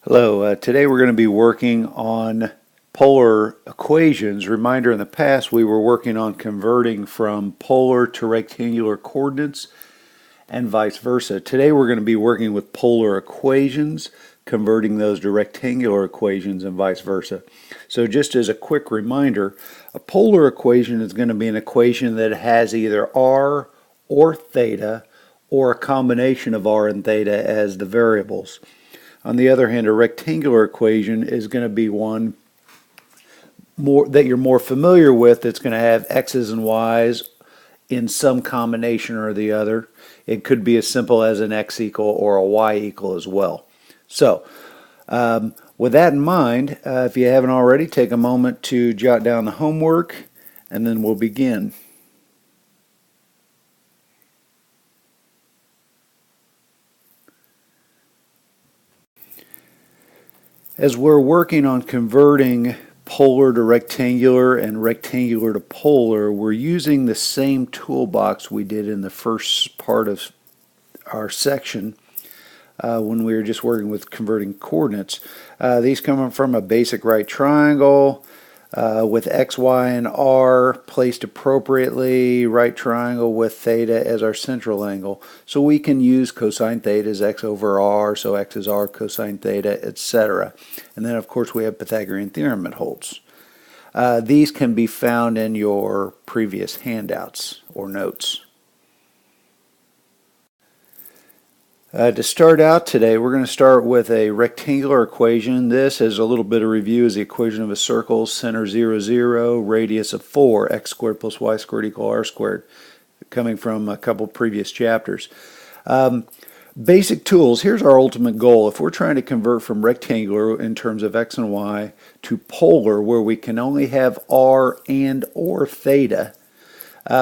Hello, today we're going to be working on polar equations. Reminder, in the past we were working on converting from polar to rectangular coordinates and vice versa. Today we're going to be working with polar equations, converting those to rectangular equations and vice versa. So just as a quick reminder, a polar equation is going to be an equation that has either r or theta or a combination of r and theta as the variables. On the other hand, a rectangular equation is going to be one that you're more familiar with, that's going to have x's and y's in some combination or the other. It could be as simple as an x equal or a y equal as well. So, with that in mind, if you haven't already, take a moment to jot down the homework, and then we'll begin. As we're working on converting polar to rectangular and rectangular to polar, we're using the same toolbox we did in the first part of our section when we were just working with converting coordinates. These come from a basic right triangle with x, y, and r placed appropriately, right triangle with theta as our central angle. So we can use cosine theta as x over r, so x is r cosine theta, etc. And then of course we have Pythagorean theorem that holds. These can be found in your previous handouts or notes. To start out today, we're going to start with a rectangular equation. This, as a little bit of review, is the equation of a circle, center 0, 0, radius of 4, x squared plus y squared equal r squared, coming from a couple previous chapters. Basic tools. Here's our ultimate goal. If we're trying to convert from rectangular in terms of x and y to polar, where we can only have r and or theta,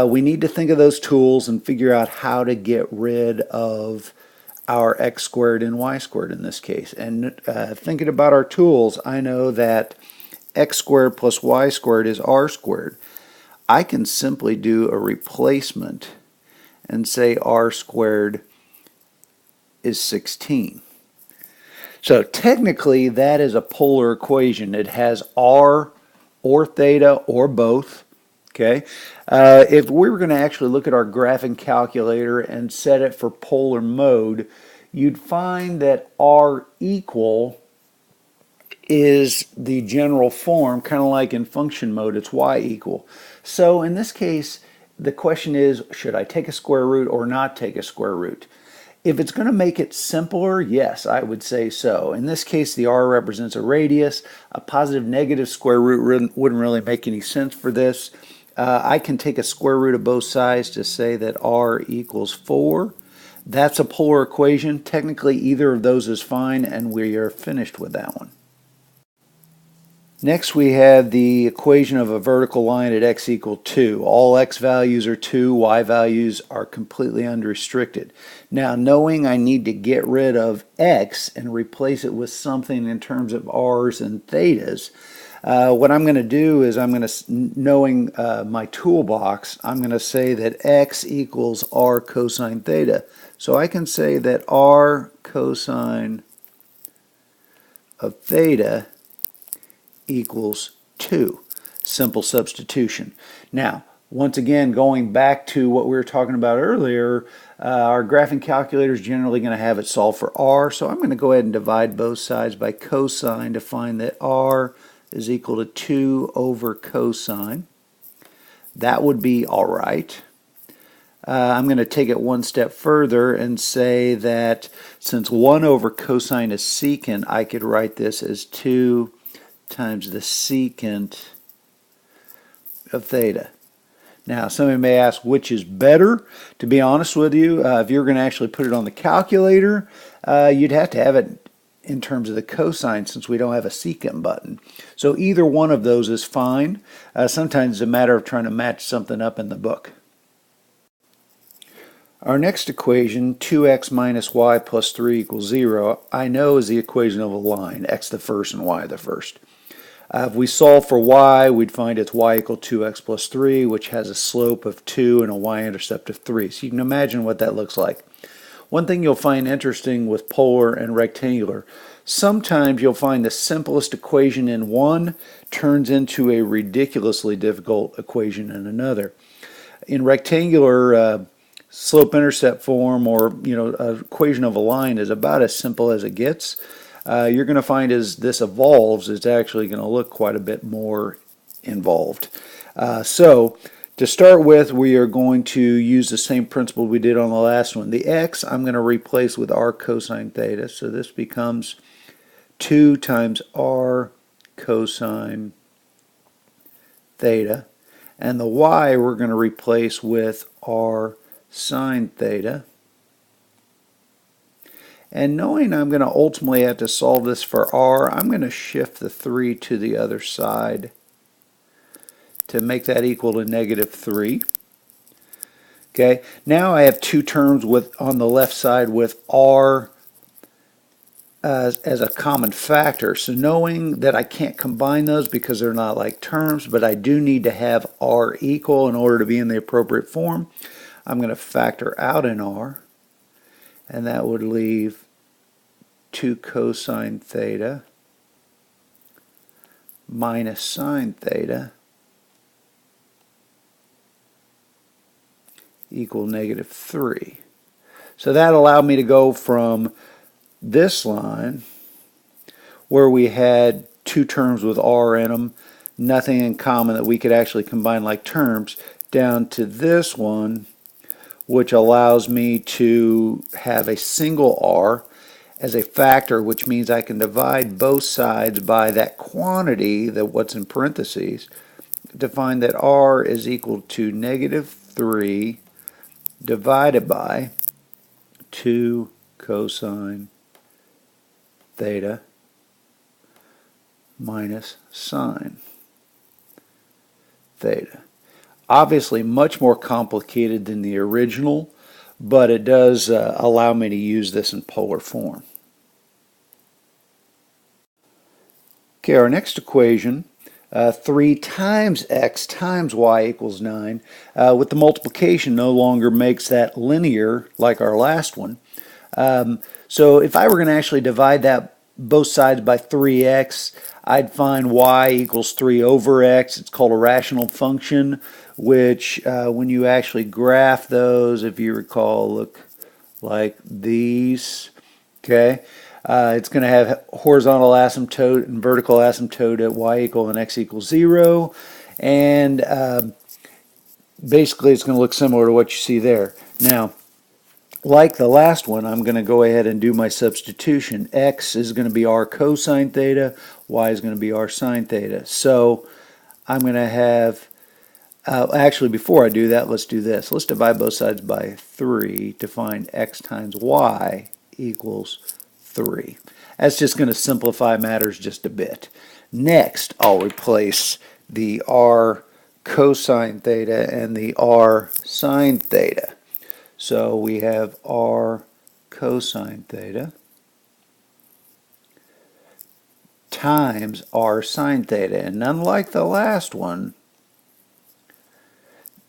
we need to think of those tools and figure out how to get rid of our x squared and y squared in this case. And thinking about our tools, I know that x squared plus y squared is r squared. I can simply do a replacement and say r squared is 16. So technically that is a polar equation. It has r or theta or both. Okay, if we were going to actually look at our graphing calculator and set it for polar mode, you'd find that r equal is the general form, kind of like in function mode, it's y equal. So in this case, the question is, should I take a square root or not take a square root? If it's going to make it simpler, yes, I would say so. In this case, the r represents a radius. A positive negative square root wouldn't really make any sense for this. I can take a square root of both sides to say that r equals 4. That's a polar equation. Technically, either of those is fine, and we are finished with that one. Next, we have the equation of a vertical line at x equal 2. All x values are 2, y values are completely unrestricted. Now, knowing I need to get rid of x and replace it with something in terms of r's and thetas, what I'm going to do is knowing my toolbox, I'm going to say that x equals r cosine theta. So I can say that r cosine of theta equals 2. Simple substitution. Now, once again, going back to what we were talking about earlier, our graphing calculator is generally going to have it solve for r, so I'm going to go ahead and divide both sides by cosine to find that r is equal to 2 over cosine. That would be all right. I'm going to take it one step further and say that since 1 over cosine is secant, I could write this as 2 times the secant of theta. Now, somebody may ask which is better. To be honest with you, if you're going to actually put it on the calculator, you'd have to have it in terms of the cosine, since we don't have a secant button. So either one of those is fine. Sometimes it's a matter of trying to match something up in the book. Our next equation, 2x minus y plus 3 equals 0, I know is the equation of a line, x the first and y the first. If we solve for y, we'd find it's y equal 2x plus 3, which has a slope of 2 and a y-intercept of 3. So you can imagine what that looks like. One thing you'll find interesting with polar and rectangular, sometimes you'll find the simplest equation in one turns into a ridiculously difficult equation in another. In rectangular, slope-intercept form, or an equation of a line is about as simple as it gets. You're going to find as this evolves, it's actually going to look quite a bit more involved. So to start with, we are going to use the same principle we did on the last one. The x I'm going to replace with r cosine theta, so this becomes 2 times r cosine theta. And the y we're going to replace with r sine theta. And knowing I'm going to ultimately have to solve this for r, I'm going to shift the 3 to the other side to make that equal to -3. Okay, now I have two terms on the left side with r as a common factor. So knowing that I can't combine those because they're not like terms, but I do need to have r equal in order to be in the appropriate form, I'm going to factor out an r, and that would leave 2 cosine theta minus sine theta equal -3. So that allowed me to go from this line, where we had two terms with r in them, nothing in common that we could actually combine like terms, down to this one, which allows me to have a single r as a factor, which means I can divide both sides by that quantity, what's in parentheses, to find that r is equal to -3 divided by 2 cosine theta minus sine theta. Obviously much more complicated than the original, but it does allow me to use this in polar form. Okay, our next equation, 3 times x times y equals 9, with the multiplication no longer makes that linear like our last one. So if I were going to actually divide that both sides by 3x, I'd find y equals 3 over x. It's called a rational function, which when you actually graph those, if you recall, look like these. Okay, it's going to have horizontal asymptote and vertical asymptote at y equal and x equals 0, and basically it's going to look similar to what you see there. Now, like the last one, I'm going to go ahead and do my substitution. X is going to be r cosine theta, y is going to be r sine theta. So I'm going to have, actually before I do that, let's do this. Let's divide both sides by 3 to find x times y equals 3. That's just going to simplify matters just a bit. Next, I'll replace the r cosine theta and the r sine theta. So we have r cosine theta times r sine theta. And unlike the last one,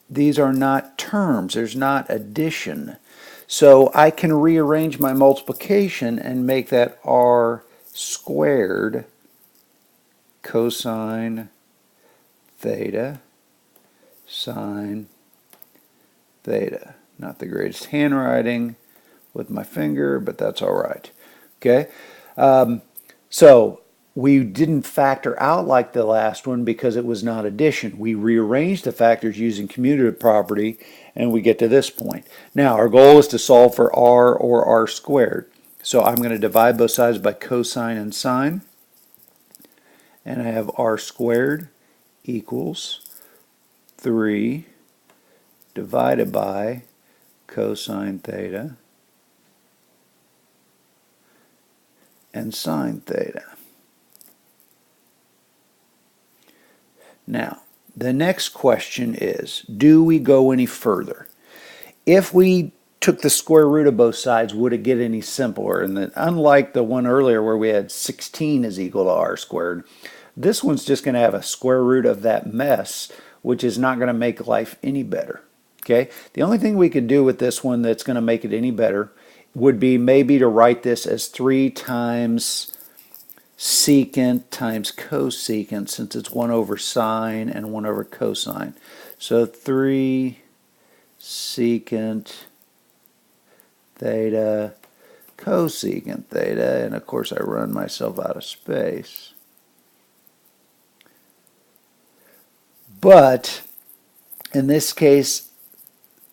these are not terms. There's not addition. So I can rearrange my multiplication and make that r squared cosine theta sine theta. Not the greatest handwriting with my finger, but that's all right. Okay, so we didn't factor out like the last one because it was not addition. We rearranged the factors using commutative property, and we get to this point. Now, our goal is to solve for r or r squared. So I'm going to divide both sides by cosine and sine, and I have r squared equals 3 divided by cosine theta and sine theta. Now, the next question is, do we go any further? If we took the square root of both sides, would it get any simpler? And then, unlike the one earlier where we had 16 is equal to r squared, this one's just going to have a square root of that mess, which is not going to make life any better. Okay, the only thing we could do with this one that's going to make it any better, would be maybe to write this as 3 times secant times cosecant, since it's 1 over sine and 1 over cosine. So 3 secant theta cosecant theta, and of course I run myself out of space. But in this case,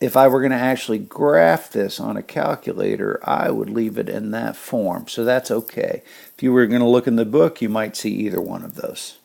if I were going to actually graph this on a calculator, I would leave it in that form. So that's okay. If you were going to look in the book, you might see either one of those.